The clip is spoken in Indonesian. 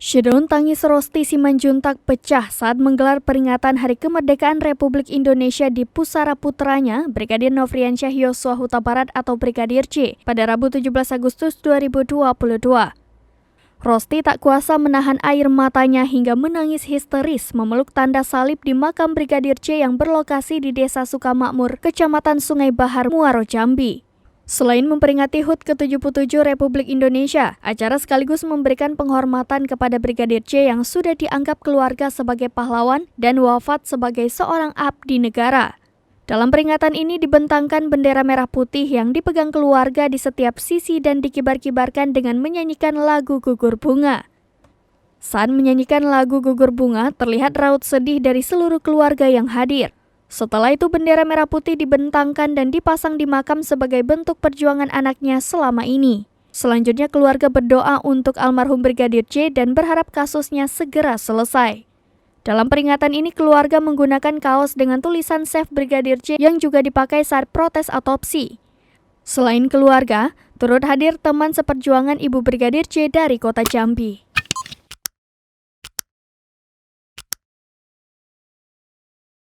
Syedon tangis Rosti Simanjuntak pecah saat menggelar peringatan Hari Kemerdekaan Republik Indonesia di pusara putranya, Brigadir Nofriansyah Yosua Huta Barat atau Brigadir J, pada Rabu 17 Agustus 2022. Rosti tak kuasa menahan air matanya hingga menangis histeris memeluk tanda salib di makam Brigadir J yang berlokasi di Desa Sukamakmur, Kecamatan Sungai Bahar, Muaro, Jambi. Selain memperingati HUT ke-77 Republik Indonesia, acara sekaligus memberikan penghormatan kepada Brigadir J yang sudah dianggap keluarga sebagai pahlawan dan wafat sebagai seorang abdi negara. Dalam peringatan ini dibentangkan bendera merah putih yang dipegang keluarga di setiap sisi dan dikibar-kibarkan dengan menyanyikan lagu Gugur Bunga. Saat menyanyikan lagu Gugur Bunga, terlihat raut sedih dari seluruh keluarga yang hadir. Setelah itu bendera merah putih dibentangkan dan dipasang di makam sebagai bentuk perjuangan anaknya selama ini. Selanjutnya keluarga berdoa untuk almarhum Brigadir J dan berharap kasusnya segera selesai. Dalam peringatan ini keluarga menggunakan kaos dengan tulisan Save Brigadir J yang juga dipakai saat protes autopsi. Selain keluarga, turut hadir teman seperjuangan Ibu Brigadir J dari Kota Jambi.